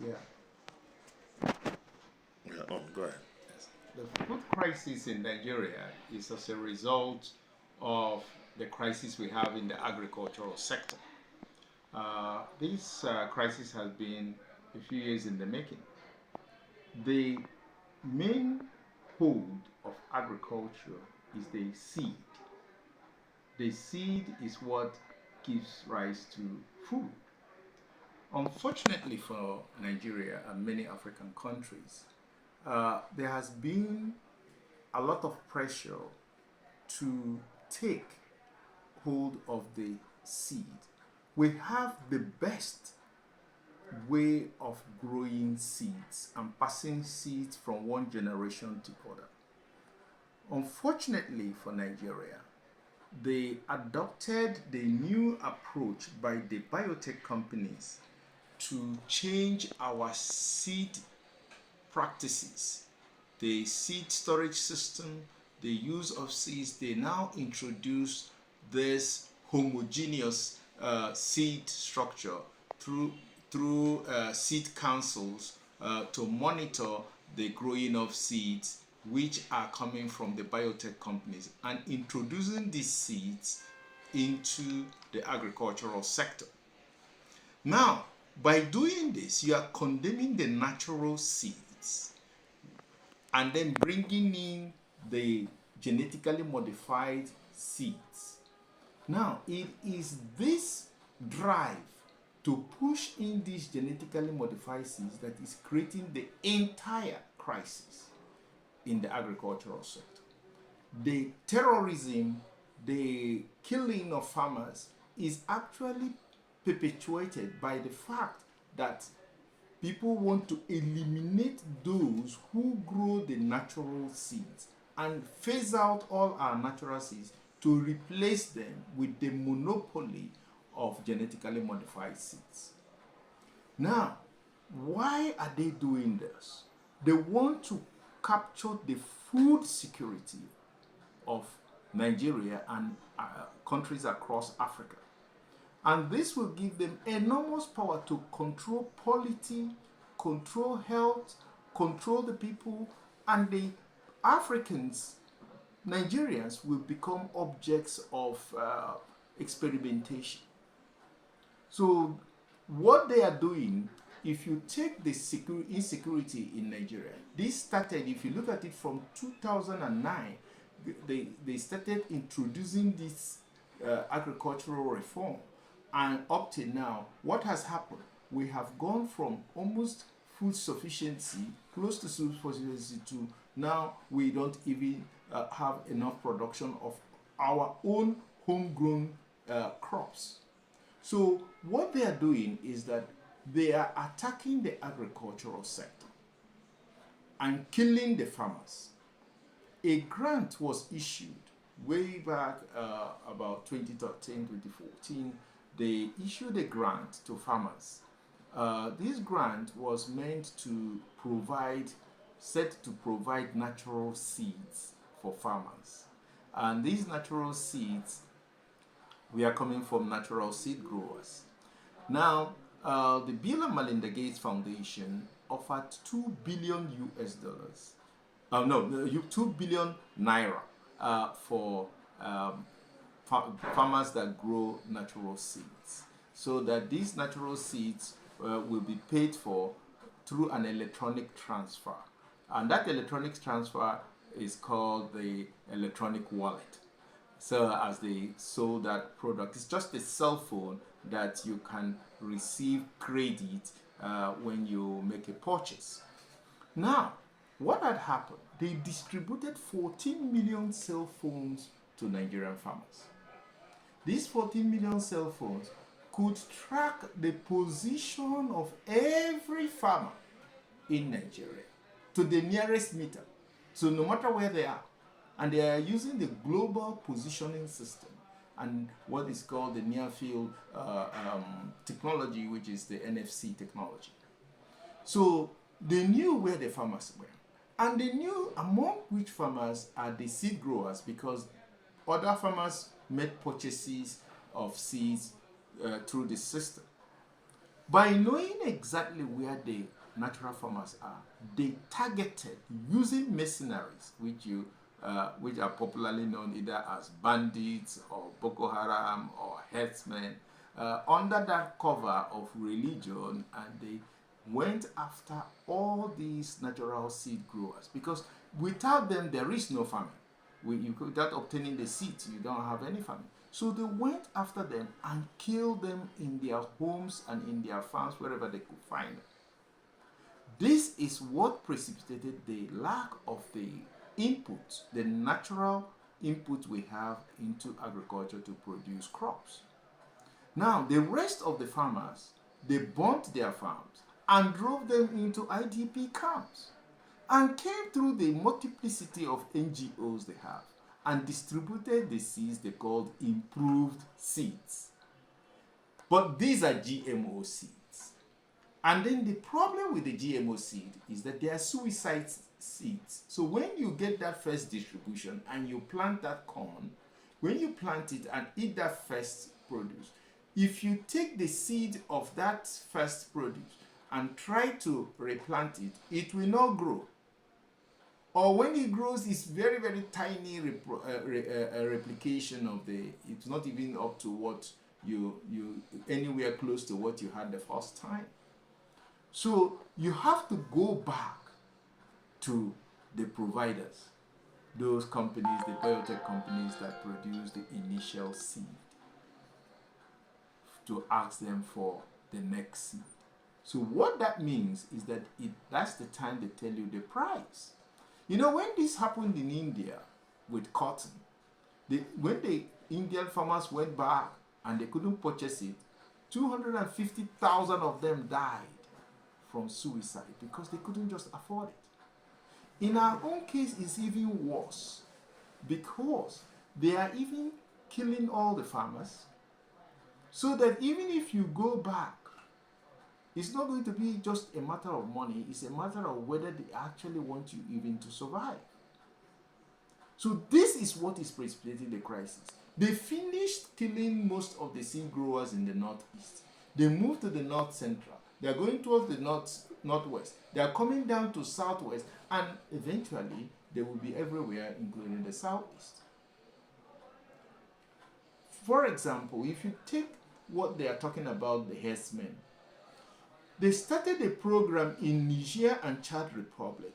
Yeah. Yeah, go ahead. Yes. The food crisis in Nigeria is as a result of the crisis we have in the agricultural sector. This crisis has been a few years in the making. The main hold of agriculture is the seed. The seed is what gives rise to food. Unfortunately for Nigeria and many African countries, there has been a lot of pressure to take hold of the seed. We have the best way of growing seeds and passing seeds from one generation to other. Unfortunately for Nigeria, they adopted the new approach by the biotech companies to change our seed practices, the seed storage system, the use of seeds. They now introduce this homogeneous seed structure through seed councils to monitor the growing of seeds which are coming from the biotech companies and introducing these seeds into the agricultural sector. Now, by doing this, you are condemning the natural seeds and then bringing in the genetically modified seeds. Now, it is this drive to push in these genetically modified seeds that is creating the entire crisis in the agricultural sector. The terrorism, the killing of farmers is actually perpetuated by the fact that people want to eliminate those who grow the natural seeds and phase out all our natural seeds to replace them with the monopoly of genetically modified seeds. Now, why are they doing this? They want to capture the food security of Nigeria and countries across Africa. And this will give them enormous power to control polity, control health, control the people, and the Africans, Nigerians, will become objects of experimentation. So, what they are doing, if you take the insecurity in Nigeria, this started, if you look at it from 2009, they started introducing this agricultural reform. And up to now, what has happened? We have gone from almost food sufficiency, close to food sufficiency, to now we don't even have enough production of our own homegrown crops. So, what they are doing is that they are attacking the agricultural sector and killing the farmers. A grant was issued way back about 2013, 2014. They issued a grant to farmers. This grant was meant to provide, set to provide natural seeds for farmers. And these natural seeds, we are coming from natural seed growers. Now, the Bill and Melinda Gates Foundation offered 2 billion US dollars. No, 2 billion naira for farmers that grow natural seeds, so that these natural seeds will be paid for through an electronic transfer. And that electronic transfer is called the electronic wallet. So as they sold that product, it's just a cell phone that you can receive credit when you make a purchase. Now, what had happened? They distributed 14 million cell phones to Nigerian farmers. These 14 million cell phones could track the position of every farmer in Nigeria to the nearest meter. So no matter where they are, and they are using the global positioning system and what is called the near field technology, which is the NFC technology. So they knew where the farmers were, and they knew among which farmers are the seed growers, because other farmers made purchases of seeds through the system. By knowing exactly where the natural farmers are, they targeted using mercenaries, which are popularly known either as bandits or Boko Haram or herdsmen, under that cover of religion, and they went after all these natural seed growers because without them there is no farming. Without obtaining the seeds, you don't have any farming. So they went after them and killed them in their homes and in their farms wherever they could find them. This is what precipitated the lack of the input, the natural input we have into agriculture to produce crops. Now, the rest of the farmers, they burnt their farms and drove them into IDP camps and came through the multiplicity of NGOs they have and distributed the seeds they called improved seeds. But these are GMO seeds. And then the problem with the GMO seed is that they are suicide seeds. So when you get that first distribution and you plant that corn, when you plant it and eat that first produce, if you take the seed of that first produce and try to replant it, it will not grow. Or when it grows, it's very, very tiny replication of the, it's not even up to what you anywhere close to what you had the first time. So you have to go back to the providers, those companies, the biotech companies that produce the initial seed, to ask them for the next seed. So what that means is that that's the time they tell you the price. You know, when this happened in India with cotton, when the Indian farmers went back and they couldn't purchase it, 250,000 of them died from suicide because they couldn't just afford it. In our own case, it's even worse because they are even killing all the farmers, so that even if you go back, it's not going to be just a matter of money, it's a matter of whether they actually want you even to survive. So this is what is precipitating the crisis. They finished killing most of the seed growers in the northeast. They moved to the north central. They are going towards the northwest. They are coming down to southwest, and eventually they will be everywhere, including the southeast. For example, if you take what they are talking about, the herdsmen, they started a program in Niger and Chad Republic,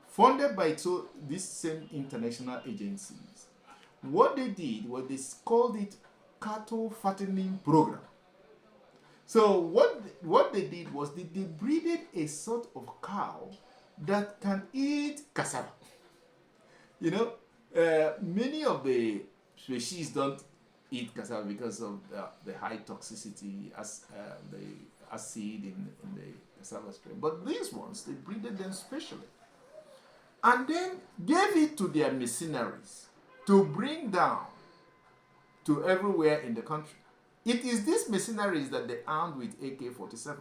funded by these same international agencies. What they did was they called it cattle fattening program. So what they did was they breeded a sort of cow that can eat cassava. You know, many of the species don't eat cassava because of the high toxicity as the acid in the cassava strain. But these ones, they breeded them specially. And then gave it to their mercenaries to bring down to everywhere in the country. It is these mercenaries that they armed with AK-47.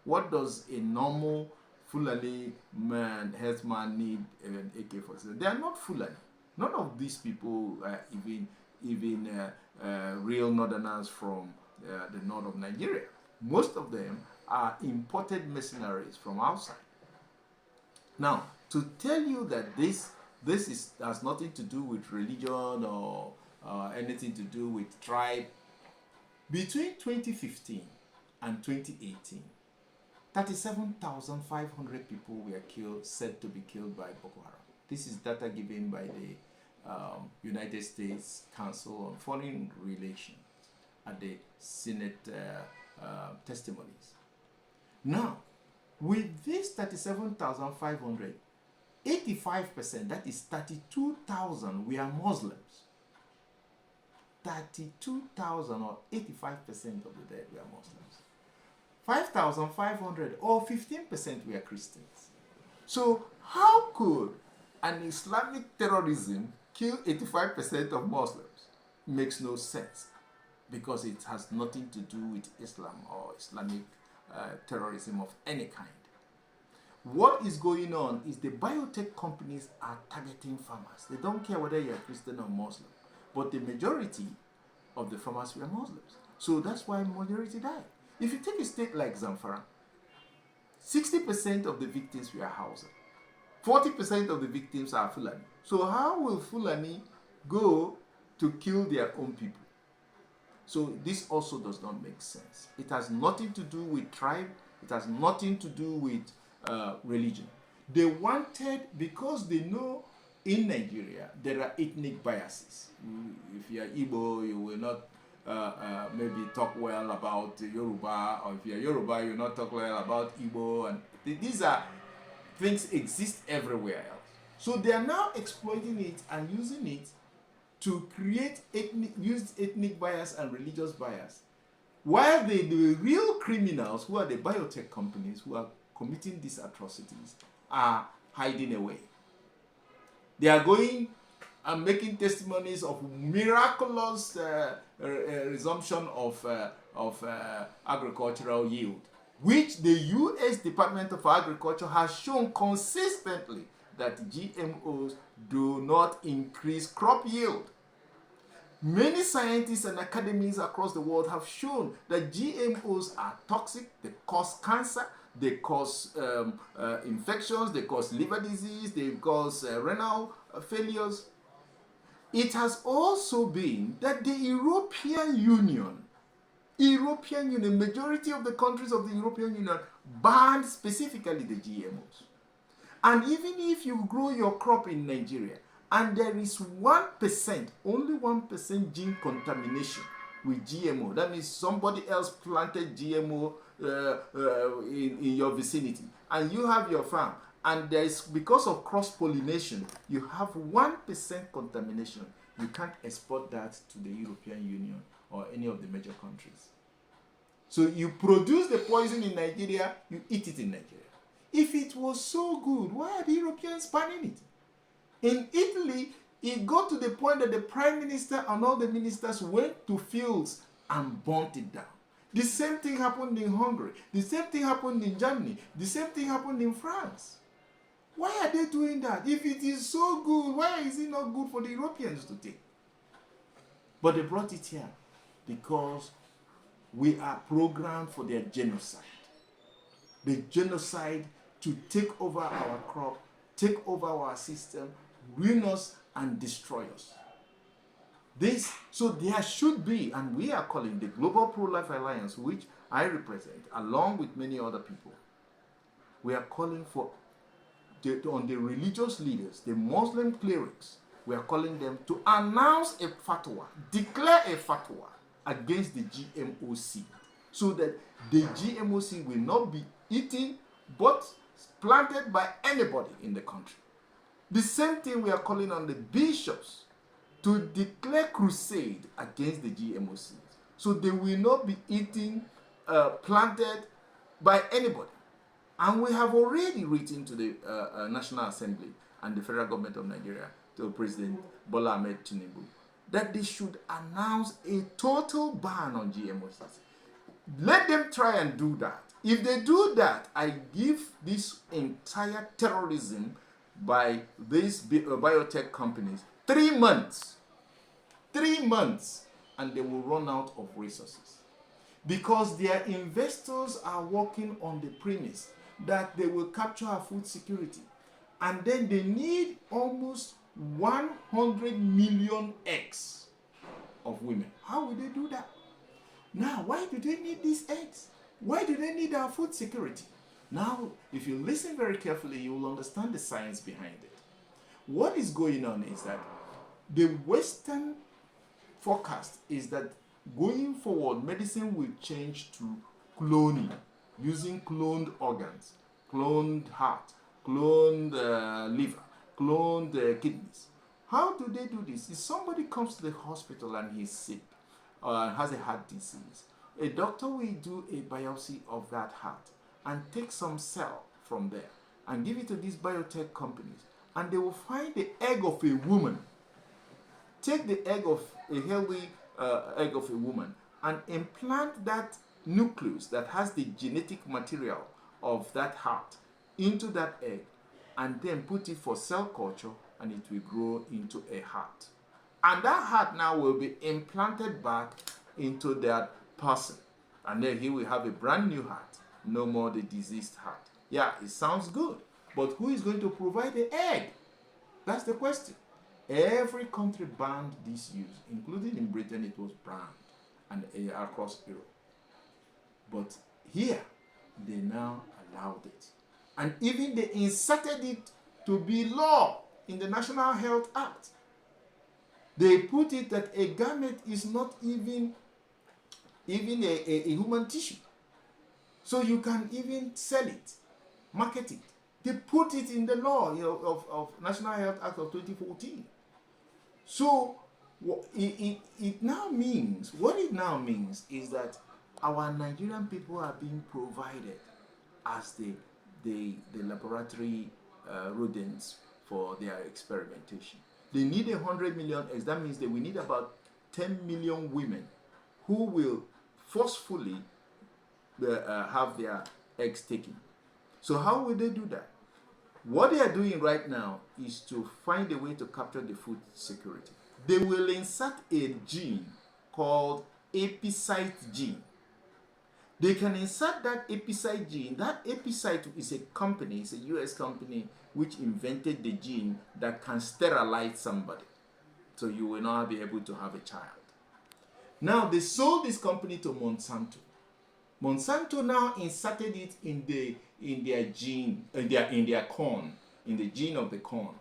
What does a normal Fulani herdsman need an AK-47? They are not Fulani. None of these people are even real northerners from the north of Nigeria. Most of them are imported mercenaries from outside. Now, to tell you that this has nothing to do with religion or anything to do with tribe, between 2015 and 2018, 37,500 people were said to be killed by Boko Haram. This is data given by the United States Council on Foreign Relations at the Senate testimonies. Now, with these 37,500, 85%, that is 32,000, were Muslims. 32,000 or 85% of the dead were Muslims. 5,500 or 15% were Christians. So how could an Islamic terrorism kill 85% of Muslims? Makes no sense, because it has nothing to do with Islam or Islamic terrorism of any kind. What is going on is the biotech companies are targeting farmers. They don't care whether you're Christian or Muslim, but the majority of the farmers were Muslims. So that's why majority died. If you take a state like Zamfara, 60% of the victims were Hausa. 40% of the victims are Fulani. So how will Fulani go to kill their own people? So this also does not make sense. It has nothing to do with tribe. It has nothing to do with religion. They wanted, because they know in Nigeria there are ethnic biases. If you are Igbo, you will not maybe talk well about Yoruba, or if you are Yoruba, you will not talk well about Igbo, and these are things exist everywhere else. So they are now exploiting it and using it to create ethnic bias and religious bias, while the real criminals, who are the biotech companies who are committing these atrocities, are hiding away. They are going and making testimonies of miraculous resumption of agricultural yield, which the U.S. Department of Agriculture has shown consistently that GMOs do not increase crop yield. Many scientists and academies across the world have shown that GMOs are toxic, they cause cancer, they cause infections, they cause liver disease, they cause renal failures. It has also been that the European Union, majority of the countries of the European Union banned specifically the GMOs. And even if you grow your crop in Nigeria and there is 1%, only 1% gene contamination with GMO, that means somebody else planted GMO in your vicinity, and you have your farm, and there is, because of cross-pollination, you have 1% contamination, you can't export that to the European Union or any of the major countries. So you produce the poison in Nigeria, you eat it in Nigeria. If it was so good, why are the Europeans banning it? In Italy, it got to the point that the prime minister and all the ministers went to fields and burnt it down. The same thing happened in Hungary. The same thing happened in Germany. The same thing happened in France. Why are they doing that? If it is so good, why is it not good for the Europeans to take? But they brought it here because we are programmed for their genocide. The genocide to take over our crop, take over our system, ruin us and destroy us. So there should be, and we are calling the Global Pro-Life Alliance, which I represent, along with many other people, we are calling for, on the religious leaders, the Muslim clerics, we are calling them to announce a fatwa, declare a fatwa against the GMO seed, so that the GMO seed will not be eaten but planted by anybody in the country. The same thing we are calling on the bishops to declare crusade against the GMO seeds, so they will not be eaten, planted by anybody. And we have already written to the National Assembly and the federal government of Nigeria, to President Bola Ahmed Tinubu, that they should announce a total ban on GMO seeds. Let them try and do that. If they do that, I give this entire terrorism by these biotech companies 3 months. 3 months, and they will run out of resources. Because their investors are working on the premise that they will capture our food security. And then they need almost 100 million eggs of women. How will they do that? Now, why do they need these eggs? Why do they need our food security? Now, if you listen very carefully, you will understand the science behind it. What is going on is that the Western forecast is that going forward, medicine will change to cloning, using cloned organs, cloned heart, cloned liver, cloned kidneys. How do they do this? If somebody comes to the hospital and he's sick, has a heart disease, a doctor will do a biopsy of that heart and take some cell from there and give it to these biotech companies, and they will find the egg of a woman. Take the egg of a healthy egg of a woman and implant that nucleus that has the genetic material of that heart into that egg, and then put it for cell culture, and it will grow into a heart. And that heart now will be implanted back into that person. And then he will have a brand new heart, no more the diseased heart. Yeah, it sounds good, but who is going to provide the egg? That's the question. Every country banned this use, including in Britain it was banned, and across Europe. But here, they now allowed it. And even they inserted it to be law in the National Health Act. They put it that a garment is not even a human tissue. So you can even sell it, market it. They put it in the law of National Health Act of 2014. So what it now means is that our Nigerian people are being provided as the laboratory rodents for their experimentation. They need 100 million eggs. That means that we need about 10 million women who will forcefully have their eggs taken. So how will they do that? What they are doing right now is to find a way to capture the food security. They will insert a gene called epicite gene. They can insert that epicite gene. That epicite is a company, it's a US company which invented the gene that can sterilize somebody. So you will not be able to have a child. Now they sold this company to Monsanto. Monsanto now inserted it in their gene, in their corn, in the gene of the corn.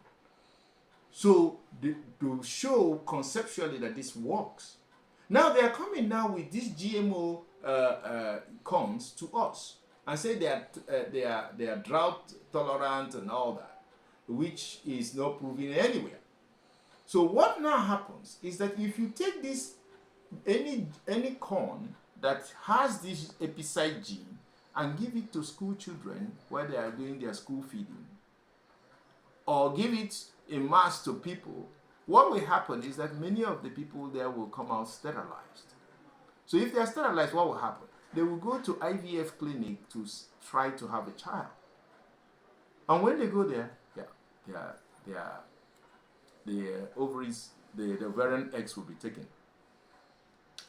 So to show conceptually that this works. Now they are coming now with these GMO corns to us and say they are drought tolerant and all that, which is not proven anywhere. So what now happens is that if you take this any corn that has this epicite gene and give it to school children while they are doing their school feeding, or give it in mass to people, what will happen is that many of the people there will come out sterilized. So if they are sterilized, what will happen? They will go to IVF clinic to try to have a child. And when they go there, the ovaries, the ovarian eggs will be taken.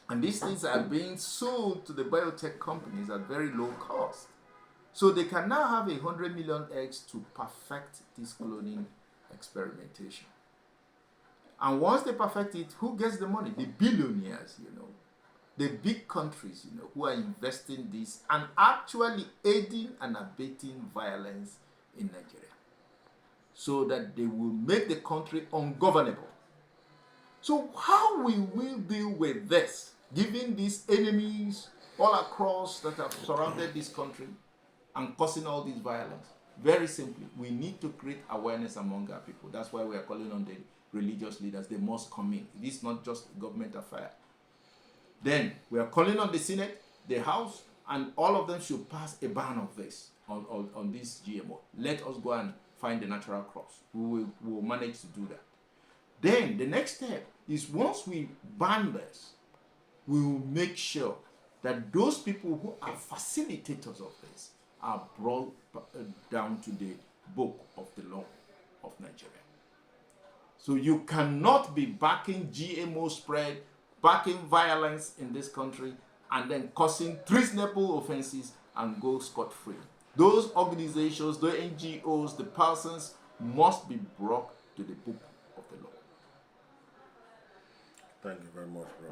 And these things are being sold to the biotech companies at very low cost. So they can now have 100 million eggs to perfect this cloning experimentation. And once they perfect it, who gets the money? The billionaires, the big countries, who are investing this and actually aiding and abating violence in Nigeria, so that they will make the country ungovernable. So how will we deal with this, given these enemies all across that have surrounded this country and causing all this violence? Very simply, we need to create awareness among our people. That's why we are calling on the religious leaders. They must come in. It is not just a government affair. Then we are calling on the Senate, the House, and all of them should pass a ban of this, on this GMO. Let us go and find the natural crops. We will manage to do that. Then the next step is, once we ban this, we will make sure that those people who are facilitators of this are brought down to the book of the law of Nigeria. So you cannot be backing GMO spread, backing violence in this country, and then causing treasonable offenses and go scot-free. Those organizations, the NGOs, the persons must be brought to the book of the law. Thank you very much, bro.